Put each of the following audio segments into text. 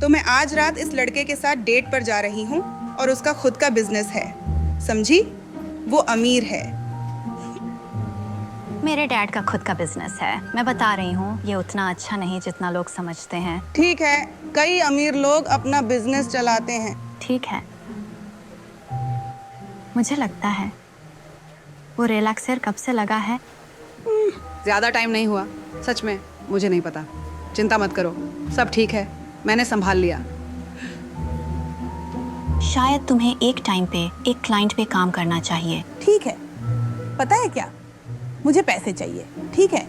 तो मैं आज रात इस लड़के के साथ डेट पर जा रही हूँ और उसका खुद का बिजनेस है, समझी? वो अमीर है। मेरे डैड का खुद का बिजनेस है। मैं बता रही हूँ, ये उतना अच्छा नहीं जितना लोग समझते हैं। ठीक है, कई अमीर लोग अपना बिजनेस चलाते हैं। ठीक है, मुझे लगता है वो रिलैक्सर कब से लगा है? ज्यादा टाइम नहीं हुआ, सच में मुझे नहीं पता। चिंता मत करो, सब ठीक है, मैंने संभाल लिया। शायद तुम्हें एक टाइम पे एक क्लाइंट पे काम करना चाहिए। ठीक है, पता है क्या, मुझे पैसे चाहिए, ठीक है?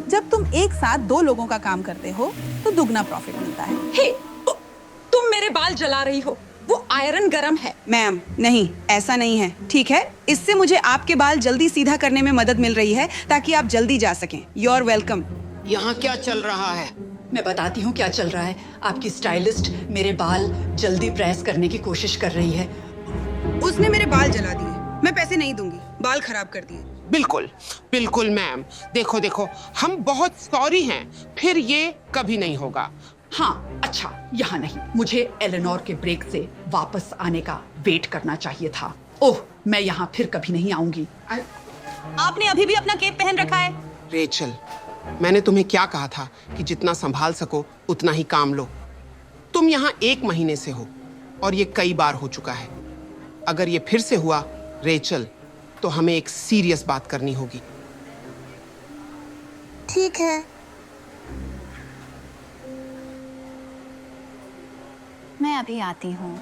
जब तुम एक साथ 2 लोगों का काम करते हो तो दुगना प्रॉफिट मिलता है। हे, तुम मेरे बाल जला रही हो, वो आयरन गरम है। मैम नहीं, ऐसा नहीं है, ठीक है? इससे मुझे आपके बाल जल्दी सीधा करने में मदद मिल रही है ताकि आप जल्दी जा सकें। You are welcome. यहाँ क्या चल रहा है? मैं बताती हूँ क्या चल रहा है। आपकी स्टाइलिस्ट मेरे बाल जल्दी प्रेस करने की कोशिश कर रही है। उसने मेरे बाल जला दिए, मैं पैसे नहीं दूंगी, बाल खराब कर दिए। बिल्कुल बिल्कुल मैम, देखो देखो, हम बहुत सॉरी हैं, फिर ये कभी नहीं होगा। हाँ, अच्छा, यहाँ नहीं, मुझे एलेनोर के ब्रेक से वापस आने का वेट करना चाहिए था। ओह, मैं यहाँ फिर कभी नहीं आऊंगी। आपने अभी भी अपना केप पहन रखा है। रेचल, मैंने तुम्हें क्या कहा था कि जितना संभाल सको उतना ही काम लो। तुम यहाँ 1 महीने से हो और ये कई बार हो चुका है। अगर ये फिर से हुआ रेचल, तो हमें एक सीरियस बात करनी होगी। ठीक है, मैं अभी आती हूँ।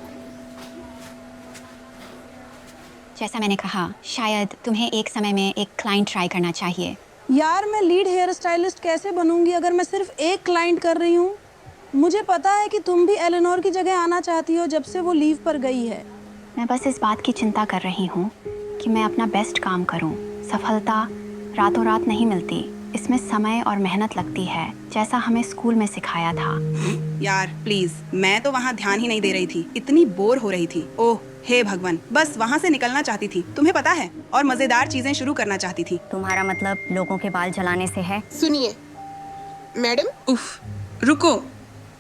जैसा मैंने कहा, शायद तुम्हें एक समय में एक क्लाइंट ट्राई करना चाहिए। यार, मैं लीड हेयर स्टाइलिस्ट कैसे बनूंगी अगर मैं सिर्फ एक क्लाइंट कर रही हूँ? मुझे पता है कि तुम भी एलेनोर की जगह आना चाहती हो जब से वो लीव पर गई है। मैं बस इस बात की चिंता कर रही हूँ कि मैं अपना बेस्ट काम करूँ। सफलता रातों रात नहीं मिलती, इसमें समय और मेहनत लगती है, जैसा हमें स्कूल में सिखाया था। यार प्लीज, मैं तो वहाँ ध्यान ही नहीं दे रही थी, इतनी बोर हो रही थी। ओह हे भगवान, बस वहाँ से निकलना चाहती थी, तुम्हें पता है, और मजेदार चीजें शुरू करना चाहती थी। तुम्हारा मतलब लोगों के बाल जलाने से है? सुनिए मैडम। उफ, रुको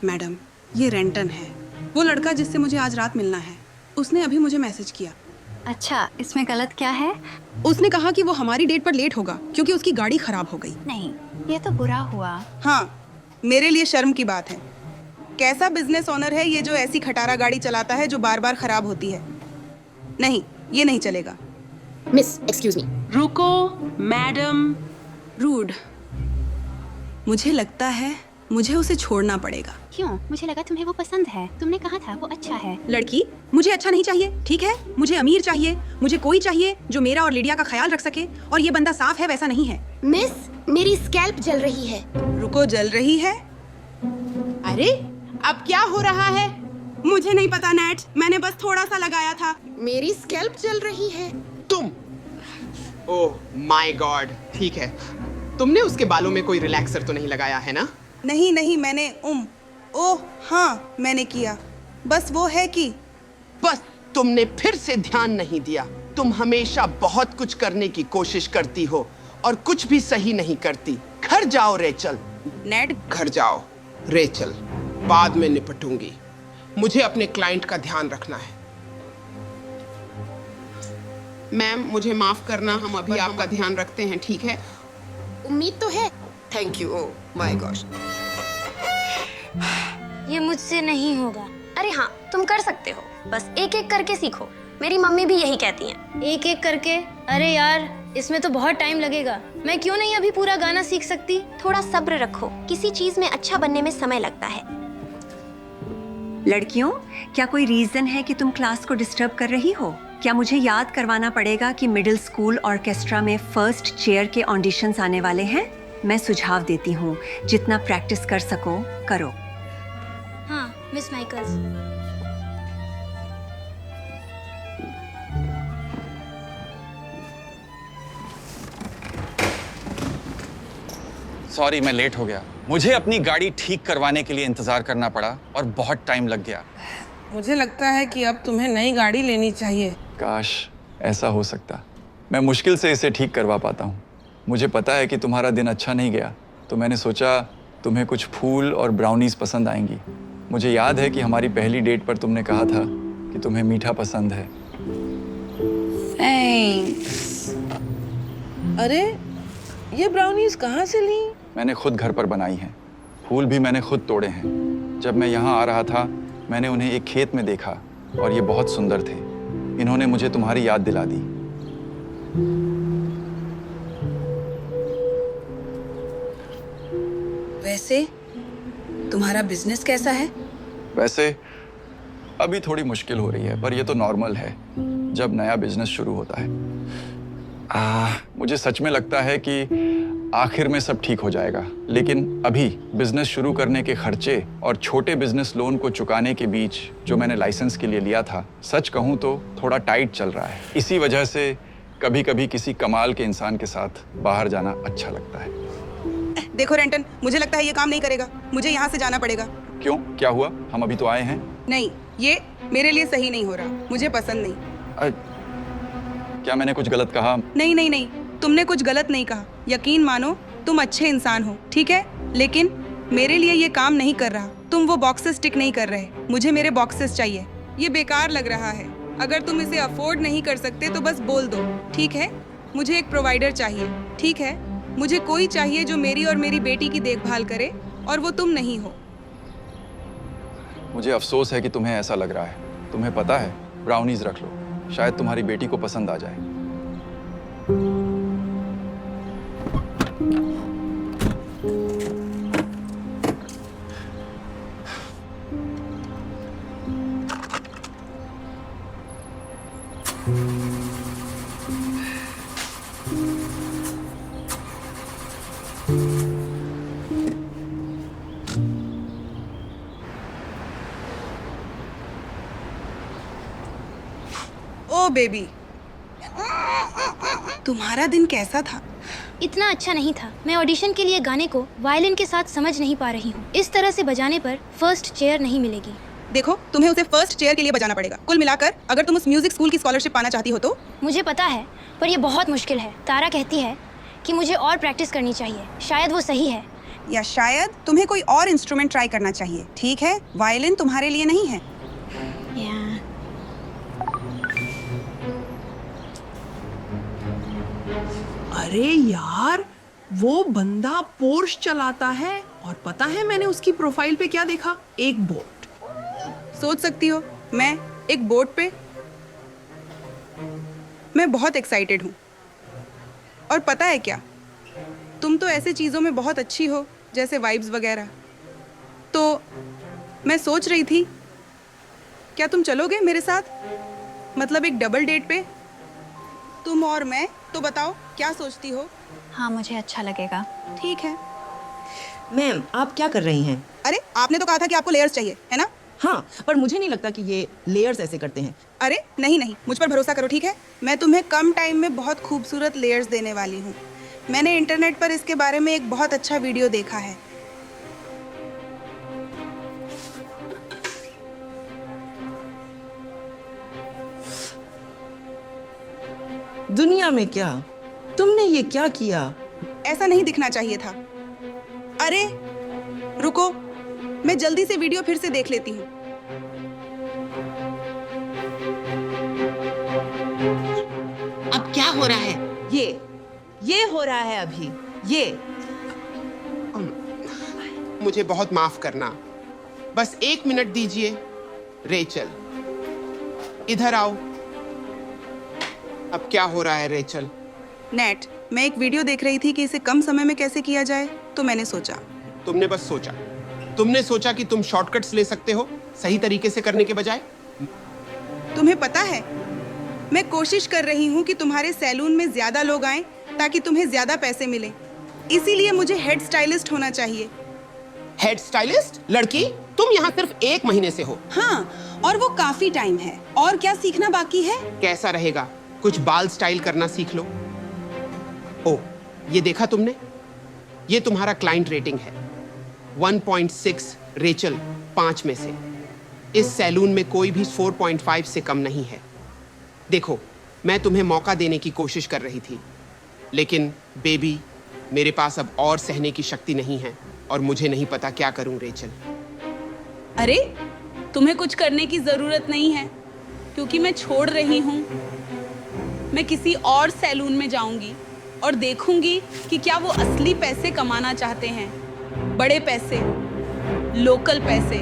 मैडम, ये रेंटन है, वो लड़का जिससे मुझे आज रात मिलना है। उसने अभी मुझे मैसेज किया। अच्छा, इसमें गलत क्या है? उसने कहा कि वो हमारी डेट पर लेट होगा क्योंकि उसकी गाड़ी खराब हो गई। नहीं, ये तो बुरा हुआ। हाँ, मेरे लिए शर्म की बात है। कैसा बिजनेस ओनर है ये जो ऐसी खटारा गाड़ी चलाता है जो बार बार खराब होती है? नहीं, ये नहीं चलेगा। Miss, excuse me. रुको मैडम। रूड। मुझे लगता है मुझे उसे छोड़ना पड़ेगा। क्यों? मुझे लगा तुम्हें वो पसंद है। तुमने कहा था वो अच्छा है। लड़की, मुझे अच्छा नहीं चाहिए, ठीक है? मुझे अमीर चाहिए, मुझे कोई चाहिए जो मेरा और लिडिया का ख्याल रख सके, और ये बंदा साफ है वैसा नहीं है। मिस, मेरी स्कैल्प जल रही है। रुको, जल रही है? अरे अब क्या हो रहा है? मुझे नहीं पता नेट, मैंने बस थोड़ा सा लगाया था। मेरी स्कैल्प जल रही है। तुम? ओह माय गॉड, ठीक है, तुमने उसके बालों में कोई रिलैक्सर तो नहीं लगाया है ना? नहीं नहीं, मैंने ओह हाँ, मैंने किया। बस वो है कि बस तुमने फिर से ध्यान नहीं दिया। तुम हमेशा बहुत कुछ करने की कोशिश करती हो और कुछ भी सही नहीं करती। घर जाओ रेचल। नेट, घर जाओ रेचल, बाद में निपटूंगी। मुझे अपने क्लाइंट का ध्यान रखना है। मैम, मुझे माफ करना, हम अभी आपका ध्यान रखते हैं, ठीक है? उम्मीद तो है। Thank you. Oh my God, ये मुझसे नहीं होगा। अरे हाँ, तुम कर सकते हो, बस एक एक करके सीखो। मेरी मम्मी भी यही कहती हैं। एक एक करके? अरे यार, इसमें तो बहुत टाइम लगेगा। मैं क्यों नहीं अभी पूरा गाना सीख सकती? थोड़ा सब्र रखो, किसी चीज में अच्छा बनने में समय लगता है। लड़कियों, क्या कोई रीजन है कि तुम क्लास को डिस्टर्ब कर रही हो? क्या मुझे याद करवाना पड़ेगा कि मिडिल स्कूल ऑर्केस्ट्रा में फर्स्ट चेयर के ऑडिशंस आने वाले हैं? मैं सुझाव देती हूँ, जितना प्रैक्टिस कर सको करो। हाँ, मिस माइकल्स। सॉरी, मैं लेट हो गया। मुझे अपनी गाड़ी ठीक करवाने के लिए इंतजार करना पड़ा और बहुत टाइम लग गया। मुझे लगता है कि अब तुम्हें नई गाड़ी लेनी चाहिए। काश ऐसा हो सकता। मैं मुश्किल से इसे ठीक करवा पाता हूँ। मुझे पता है कि तुम्हारा दिन अच्छा नहीं गया, तो मैंने सोचा तुम्हें कुछ फूल और ब्राउनीज पसंद आएंगी। मुझे याद है कि हमारी पहली डेट पर तुमने कहा था कि तुम्हें मीठा पसंद है। थैंक्स। अरे ये ब्राउनीज कहाँ से ली? मैंने खुद घर पर बनाई हैं। फूल भी मैंने खुद तोड़े हैं। जब मैं यहाँ आ रहा था मैंने उन्हें एक खेत में देखा और ये बहुत सुंदर थे। इन्होंने मुझे तुम्हारी याद दिला दी। वैसे तुम्हारा बिजनेस कैसा है? वैसे अभी थोड़ी मुश्किल हो रही है, पर ये तो नॉर्मल है जब नया बिजनेस शुरू होता है। मुझे सच में लगता है कि आखिर में सब ठीक हो जाएगा, लेकिन अभी बिजनेस शुरू करने के खर्चे और छोटे बिजनेस लोन को चुकाने के बीच जो मैंने लाइसेंस के लिए लिया था, सच कहूँ तो थोड़ा टाइट चल रहा है। इसी वजह से कभी कभी किसी कमाल के इंसान के साथ बाहर जाना अच्छा लगता है। देखो रेंटन, मुझे लगता है ये काम नहीं करेगा। मुझे यहाँ से जाना पड़ेगा। क्यों, क्या हुआ? हम अभी तो आए हैं। नहीं, ये मेरे लिए सही नहीं हो रहा। मुझे पसंद नहीं। क्या मैंने कुछ गलत कहा? नहीं नहीं नहीं, तुमने कुछ गलत नहीं कहा। यकीन मानो तुम अच्छे इंसान हो, ठीक है, लेकिन मेरे लिए ये काम नहीं कर रहा। तुम वो बॉक्सेस टिक नहीं कर रहे। मुझे मेरे बॉक्सेस चाहिए। ये बेकार लग रहा है। अगर तुम इसे अफोर्ड नहीं कर सकते तो बस बोल दो, ठीक है? मुझे एक प्रोवाइडर चाहिए, ठीक है? मुझे कोई चाहिए जो मेरी और मेरी बेटी की देखभाल करे, और वो तुम नहीं हो। मुझे अफसोस है कि तुम्हें ऐसा लग रहा है। तुम्हें पता है, ब्राउनीज रख लो, शायद तुम्हारी बेटी को पसंद आ जाए। ओ बेबी, तुम्हारा दिन कैसा था? इतना अच्छा नहीं था। मैं ऑडिशन के लिए गाने को वायलिन के साथ समझ नहीं पा रही हूँ। इस तरह से बजाने पर फर्स्ट चेयर नहीं मिलेगी। देखो, तुम्हें उसे फर्स्ट चेयर के लिए बजाना पड़ेगा। कुल मिलाकर अगर तुम उस म्यूजिक स्कूल की स्कॉलरशिप पाना चाहती हो तो। मुझे पता है, पर यह बहुत मुश्किल है। तारा कहती है कि मुझे और प्रैक्टिस करनी चाहिए। शायद वो सही है, या शायद तुम्हें कोई और इंस्ट्रूमेंट ट्राई करना चाहिए, ठीक है? वायलिन तुम्हारे लिए नहीं है। अरे यार, वो बंदा पोर्श चलाता है, और पता है मैंने उसकी प्रोफाइल पे क्या देखा? एक बोट। सोच सकती हो, मैं एक बोट पे। मैं बहुत एक्साइटेड हूँ। और पता है क्या, तुम तो ऐसे चीज़ों में बहुत अच्छी हो, जैसे वाइब्स वगैरह। तो मैं सोच रही थी, क्या तुम चलोगे मेरे साथ? मतलब एक डबल डेट पे, तुम और मैं। तो बताओ, क्या सोचती हो? हाँ, मुझे अच्छा लगेगा। ठीक है। मैम, आप क्या कर रही हैं? अरे, आपने तो कहा था कि आपको लेयर्स चाहिए, है ना? हाँ, पर मुझे नहीं लगता कि ये लेयर्स ऐसे करते हैं। अरे नहीं नहीं, मुझ पर भरोसा करो, ठीक है? मैं तुम्हें कम टाइम में बहुत खूबसूरत लेयर्स देने वाली हूँ। मैंने इंटरनेट पर इसके बारे में एक बहुत अच्छा वीडियो देखा है। दुनिया में क्या? तुमने ये क्या किया? ऐसा नहीं दिखना चाहिए था। अरे रुको, मैं जल्दी से वीडियो फिर से देख लेती हूँ। अब क्या हो रहा है? ये हो रहा है अभी। ये मुझे बहुत माफ करना, बस 1 मिनट दीजिए। रेचल, इधर आओ। अब क्या हो रहा है रेचल? नेट, मैं एक वीडियो देख रही थी कि इसे कम समय में कैसे किया जाए, तो मैंने सोचा। तुमने बस सोचा? तुमने सोचा कि तुम शॉर्टकट्स ले सकते हो सही तरीके से करने के बजाय? तुम्हें पता है, मैं कोशिश कर रही हूँ कि तुम्हारे सैलून में ज्यादा लोग आएं ताकि तुम्हें ज्यादा पैसे मिले। इसीलिए मुझे हेड स्टाइलिस्ट होना चाहिए। Head stylist? लड़की, तुम यहाँ सिर्फ 1 महीने से हो। हाँ, और वो काफी टाइम है। और क्या सीखना बाकी है? कैसा रहेगा, कुछ बाल स्टाइल करना सीख लो। ओ, ये देखा तुमने? ये तुम्हारा क्लाइंट रेटिंग है 1.6। रेचल 5 में से। इस सैलून में कोई भी 4.5 से कम नहीं है। देखो, मैं तुम्हें मौका देने की कोशिश कर रही थी, लेकिन बेबी, मेरे पास अब और सहने की शक्ति नहीं है और मुझे नहीं पता क्या करूं रेचल। अरे तुम्हें कुछ करने की जरूरत नहीं है, क्योंकि मैं छोड़ रही हूँ। मैं किसी और सैलून में जाऊंगी और देखूंगी कि क्या वो असली पैसे कमाना चाहते हैं, बड़े पैसे, लोकल पैसे।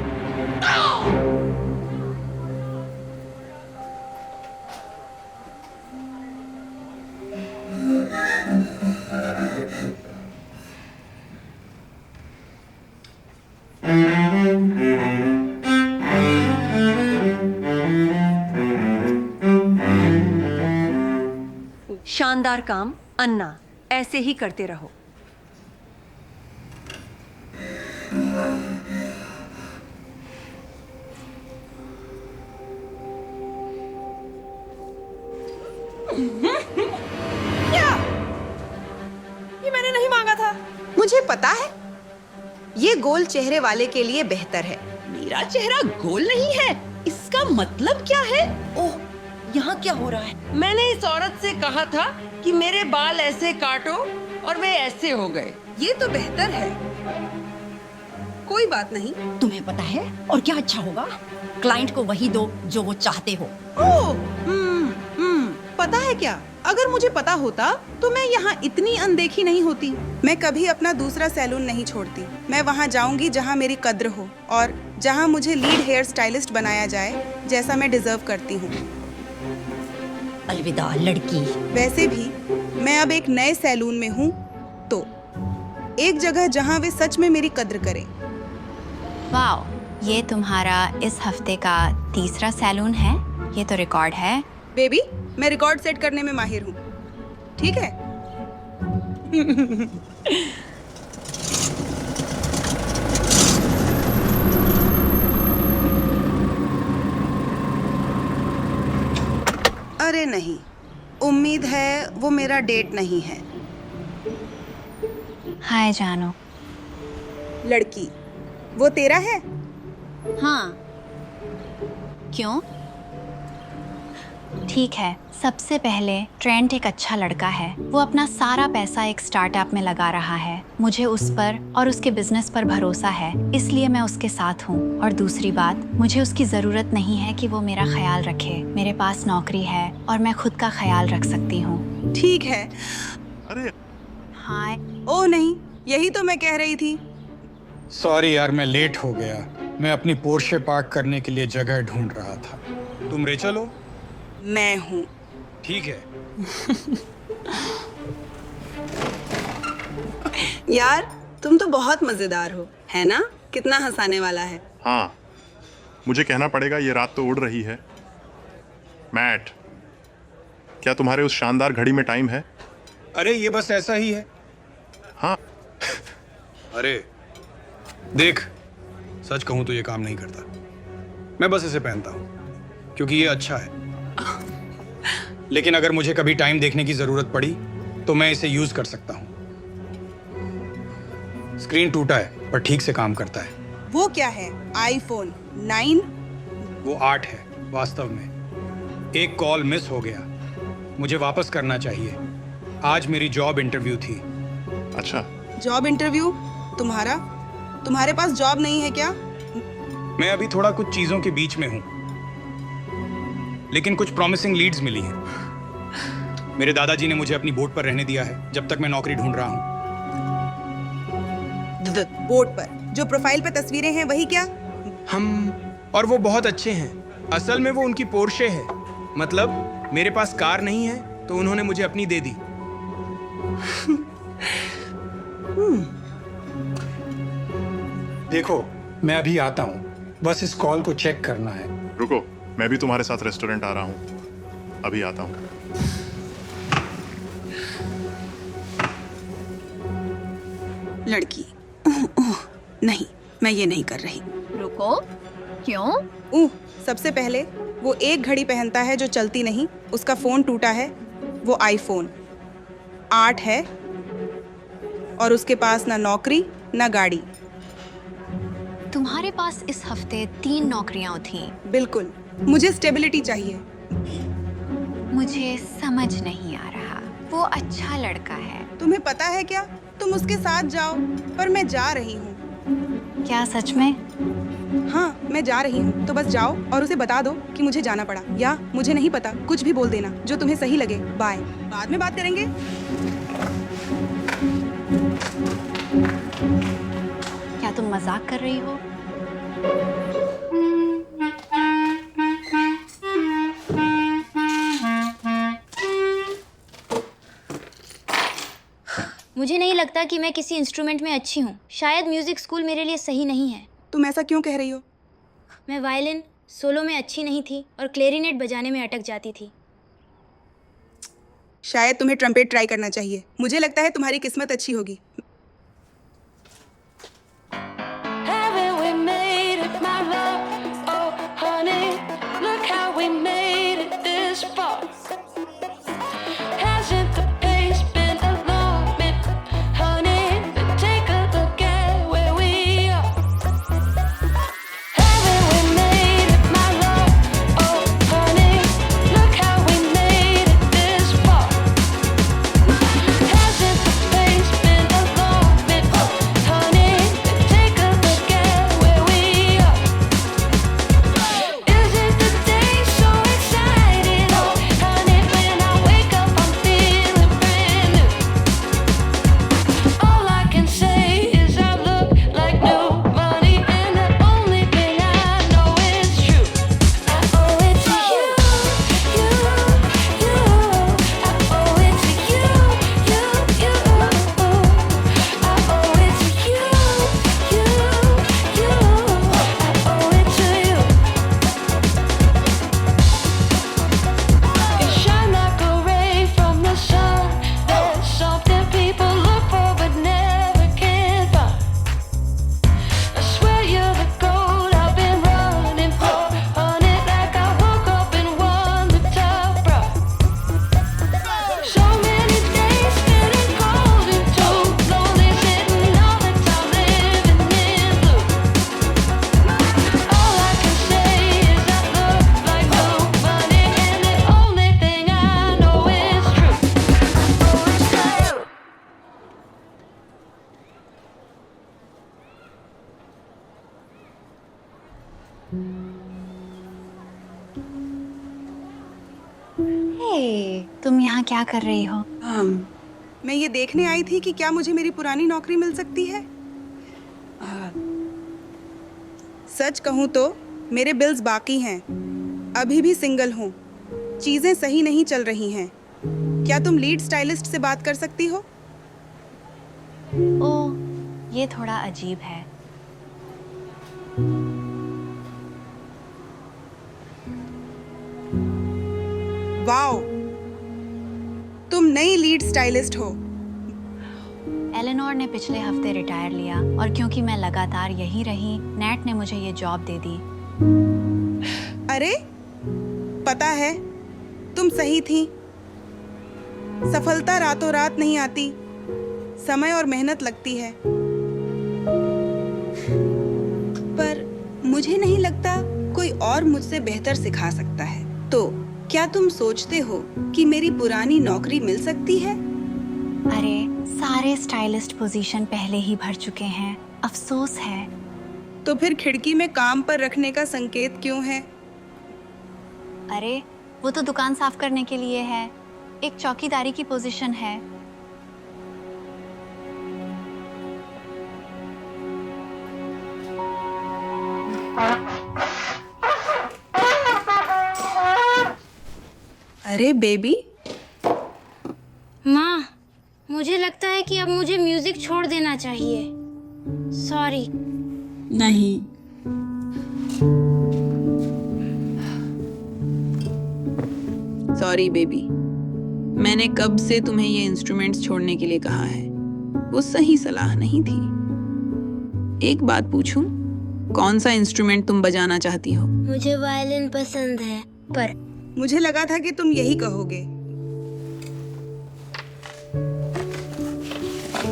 शानदार काम अन्ना, ऐसे ही करते रहो। ये मैंने नहीं मांगा था। मुझे पता है ये गोल चेहरे वाले के लिए बेहतर है। मेरा चेहरा गोल नहीं है, इसका मतलब क्या है? ओह, यहाँ क्या हो रहा है? मैंने इस औरत से कहा था कि मेरे बाल ऐसे काटो और वे ऐसे हो गए। ये तो बेहतर है। कोई बात नहीं। तुम्हें पता है और क्या अच्छा होगा? क्लाइंट को वही दो जो वो चाहते हो। ओह, पता है क्या, अगर मुझे पता होता तो मैं यहाँ इतनी अनदेखी नहीं होती। मैं कभी अपना दूसरा सैलून नहीं छोड़ती। मैं वहाँ जाऊंगी जहाँ मेरी कद्र हो और जहाँ मुझे लीड हेयर स्टाइलिस्ट बनाया जाए, जैसा मैं डिजर्व करती हूँ। अलविदा लड़की। वैसे भी मैं अब एक नए सैलून में हूँ, तो एक जगह जहाँ वे सच में मेरी कद्र करें। वाओ, ये तुम्हारा इस हफ्ते का तीसरा सैलून है। ये तो रिकॉर्ड है। बेबी, मैं रिकॉर्ड सेट करने में माहिर हूँ, ठीक है? अरे नहीं, उम्मीद है वो मेरा डेट नहीं है। हाय जानू। लड़की, वो तेरा है? हाँ, क्यों? ठीक है, सबसे पहले ट्रेंट एक अच्छा लड़का है। वो अपना सारा पैसा एक स्टार्टअप में लगा रहा है। मुझे उस पर और उसके बिजनेस पर भरोसा है, इसलिए मैं उसके साथ हूँ। और दूसरी बात, मुझे उसकी ज़रूरत नहीं है कि वो मेरा ख्याल रखे। मेरे पास नौकरी है और मैं खुद का ख्याल रख सकती हूँ। ठीक है। अरे हाय। ओह नहीं, यही तो मैं कह रही थी। सॉरी यार, मैं लेट हो गया। मैं अपनी पोर्शे पार्क करने के लिए जगह ढूंढ रहा था। तुम रेचल हो? मैं हूँ। ठीक है। यार, तुम तो बहुत मजेदार हो, है ना? कितना हंसाने वाला है। हाँ, मुझे कहना पड़ेगा ये रात तो उड़ रही है। मैट, क्या तुम्हारे उस शानदार घड़ी में टाइम है? अरे ये बस ऐसा ही है। हाँ। अरे देख, सच कहूं तो ये काम नहीं करता। मैं बस इसे पहनता हूं क्योंकि ये अच्छा है। लेकिन अगर मुझे कभी टाइम देखने की जरूरत पड़ी तो मैं इसे यूज कर सकता हूं। स्क्रीन टूटा है पर ठीक से काम करता है। वो क्या है? आईफोन 9? वो 8 है वास्तव में। एक कॉल मिस हो गया, मुझे वापस करना चाहिए। आज मेरी जॉब इंटरव्यू थी। अच्छा, जॉब इंटरव्यू? तुम्हारे पास जॉब नहीं है क्या? मैं अभी थोड़ा कुछ चीजों के बीच में हूं, लेकिन कुछ प्रॉमिसिंग लीड्स मिली हैं। मेरे दादाजी ने मुझे अपनी बोट पर रहने दिया है जब तक मैं नौकरी ढूंढ रहा हूं। बोट पर जो प्रोफाइल पे तस्वीरें हैं वही क्या? और वो बहुत अच्छे हैं। असल में वो उनकी पोर्शे है। मतलब मेरे पास कार नहीं है तो उन्होंने मुझे अपनी दे दी। देखो, मैं अभी आता हूँ, बस इस कॉल को चेक करना है। रुको, मैं भी तुम्हारे साथ रेस्टोरेंट आ रहा हूँ। अभी आता हूँ। लड़की, नहीं, मैं ये नहीं कर रही। रुको, क्यों? सबसे पहले वो एक घड़ी पहनता है जो चलती नहीं, उसका फोन टूटा है, वो आईफोन 8 है, और उसके पास ना नौकरी ना गाड़ी। तुम्हारे पास इस हफ्ते 3 नौकरियां थीं। बिल्कुल, मुझे स्टेबिलिटी चाहिए। मुझे समझ नहीं आ रहा। वो अच्छा लड़का है। तुम्हें पता है क्या? तुम उसके साथ जाओ, पर मैं जा रही हूँ। क्या सच में? हाँ, मैं जा रही हूँ, तो बस जाओ और उसे बता दो कि मुझे जाना पड़ा, या मुझे नहीं पता, कुछ भी बोल देना जो तुम्हें सही लगे। बाय, बाद में बात करेंगे। क्या तुम मजाक कर रही हो? मुझे नहीं लगता कि मैं किसी इंस्ट्रूमेंट में अच्छी हूँ। शायद म्यूजिक स्कूल मेरे लिए सही नहीं है। तुम ऐसा क्यों कह रही हो? मैं वायलिन सोलो में अच्छी नहीं थी और क्लेरिनेट बजाने में अटक जाती थी। शायद तुम्हें ट्रम्पेट ट्राई करना चाहिए। मुझे लगता है तुम्हारी किस्मत अच्छी होगी। तुम यहाँ क्या कर रही हो? मैं ये देखने आई थी कि क्या मुझे मेरी पुरानी नौकरी मिल सकती है। सच कहूँ तो मेरे बिल्स बाकी हैं, अभी भी सिंगल हूँ, चीज़ें सही नहीं चल रही हैं। क्या तुम लीड स्टाइलिस्ट से बात कर सकती हो? ओह, ये थोड़ा अजीब है। वाओ, तुम नई लीड स्टाइलिस्ट हो। एलेनोर ने पिछले हफ्ते रिटायर लिया और क्योंकि मैं लगातार यहीं रही, नेट ने मुझे ये जॉब दे दी। अरे, पता है, तुम सही थी। सफलता रातों रात नहीं आती, समय और मेहनत लगती है। पर मुझे नहीं लगता कोई और मुझसे बेहतर सिखा सकता है। तो क्या तुम सोचते हो कि मेरी पुरानी नौकरी मिल सकती है? अरे, सारे स्टाइलिस्ट पोजीशन पहले ही भर चुके हैं, अफसोस है। तो फिर खिड़की में काम पर रखने का संकेत क्यों है? अरे, वो तो दुकान साफ करने के लिए है, एक चौकीदारी की पोजीशन है। अरे बेबी। माँ, मुझे लगता है कि अब मुझे म्यूजिक छोड़ देना चाहिए। सॉरी। नहीं, सॉरी बेबी, मैंने कब से तुम्हें ये इंस्ट्रूमेंट्स छोड़ने के लिए कहा है। वो सही सलाह नहीं थी। एक बात पूछूं, कौन सा इंस्ट्रूमेंट तुम बजाना चाहती हो? मुझे वायलिन पसंद है, पर मुझे लगा था कि तुम यही कहोगे।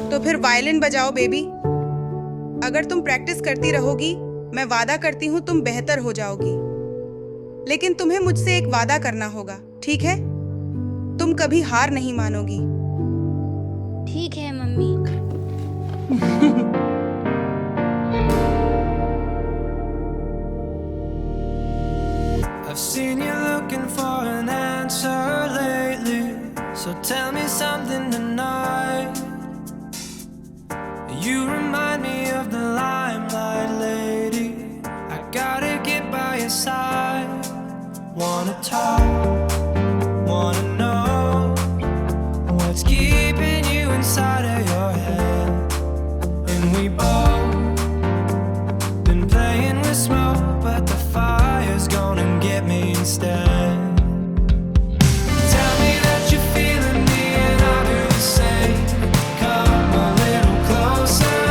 तो फिर वायलिन बजाओ बेबी। अगर तुम प्रैक्टिस करती रहोगी, मैं वादा करती हूँ तुम बेहतर हो जाओगी। लेकिन तुम्हें मुझसे एक वादा करना होगा, ठीक है? तुम कभी हार नहीं मानोगी। ठीक है mummy. seen you looking for an answer lately, so tell me something tonight. You remind me of the limelight lady. I gotta get by your side. Wanna talk, wanna know what's keeping you inside of your head. And we both been playing with smoke, but the fire's gonna get me instead. Tell me that you're feeling me and I'll do the same. Come a little closer.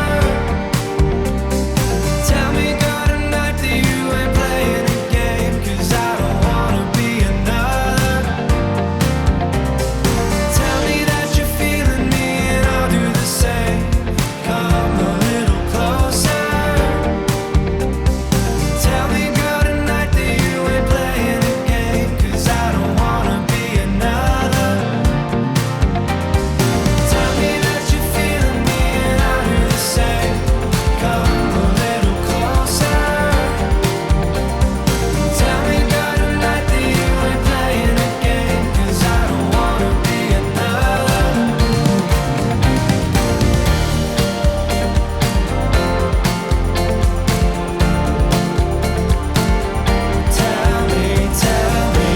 Tell me good night that you ain't playing a game, 'cause I don't wanna be another. Tell me that you're feeling me and I'll do the same. Come a little closer. Tell me good night that you ain't playing a game, 'cause I don't wanna be another. Tell me that you're feeling me and I'll do the same. Come a little closer. Tell me good night that you ain't playing a game, 'cause I don't wanna be another. Tell me, tell me.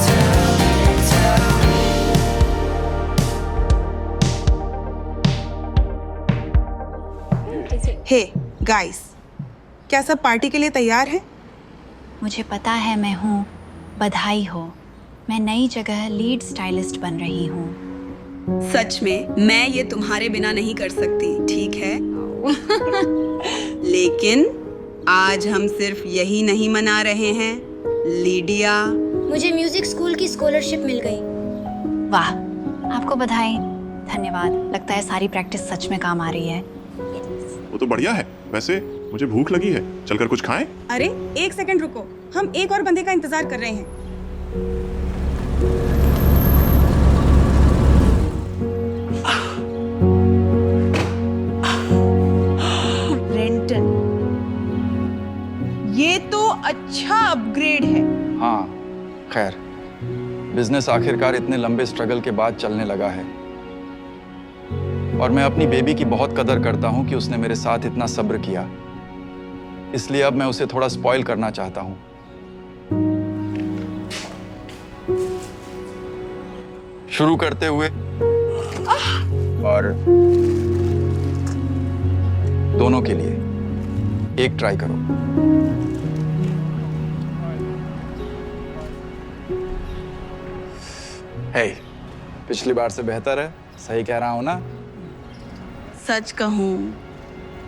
Tell me, tell me. Hey guys, क्या सब party के लिए तैयार हैं? मुझे पता है मैं हूँ, बधाई हो। मैं नई जगह लीड स्टाइलिस्ट बन रही हूँ। सच में मैं ये तुम्हारे बिना नहीं कर सकती, ठीक है? लेकिन आज हम सिर्फ यही नहीं मना रहे हैं, लीडिया। मुझे म्यूजिक स्कूल की स्कॉलरशिप मिल गई। वाह, आपको बधाई। धन्यवाद। लगता है सारी प्रैक्टिस सच में काम आ रही है। वो तो बढ़िया है। वैसे मुझे भूख लगी है, चलकर कुछ खाएं? अरे एक सेकंड रुको, हम एक और बंदे का इंतजार कर रहे हैं। रेंटल, ये तो अच्छा अपग्रेड है। हाँ, खैर बिजनेस आखिरकार इतने लंबे स्ट्रगल के बाद चलने लगा है, और मैं अपनी बेबी की बहुत कदर करता हूं कि उसने मेरे साथ इतना सब्र किया। इसलिए अब मैं उसे थोड़ा स्पॉइल करना चाहता हूं। शुरू करते हुए और दोनों के लिए एक ट्राई करो। हे, पिछली बार से बेहतर है, सही कह रहा हूं ना? सच कहूँ,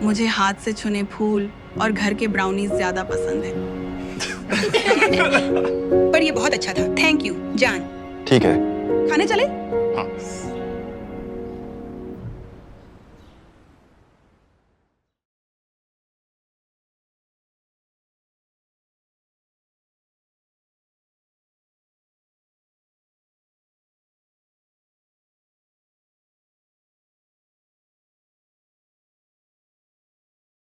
मुझे हाथ से चुने फूल और घर के ब्राउनीज ज्यादा पसंद है। पर ये बहुत अच्छा था, थैंक यू जान। ठीक है, खाने चले? हाँ।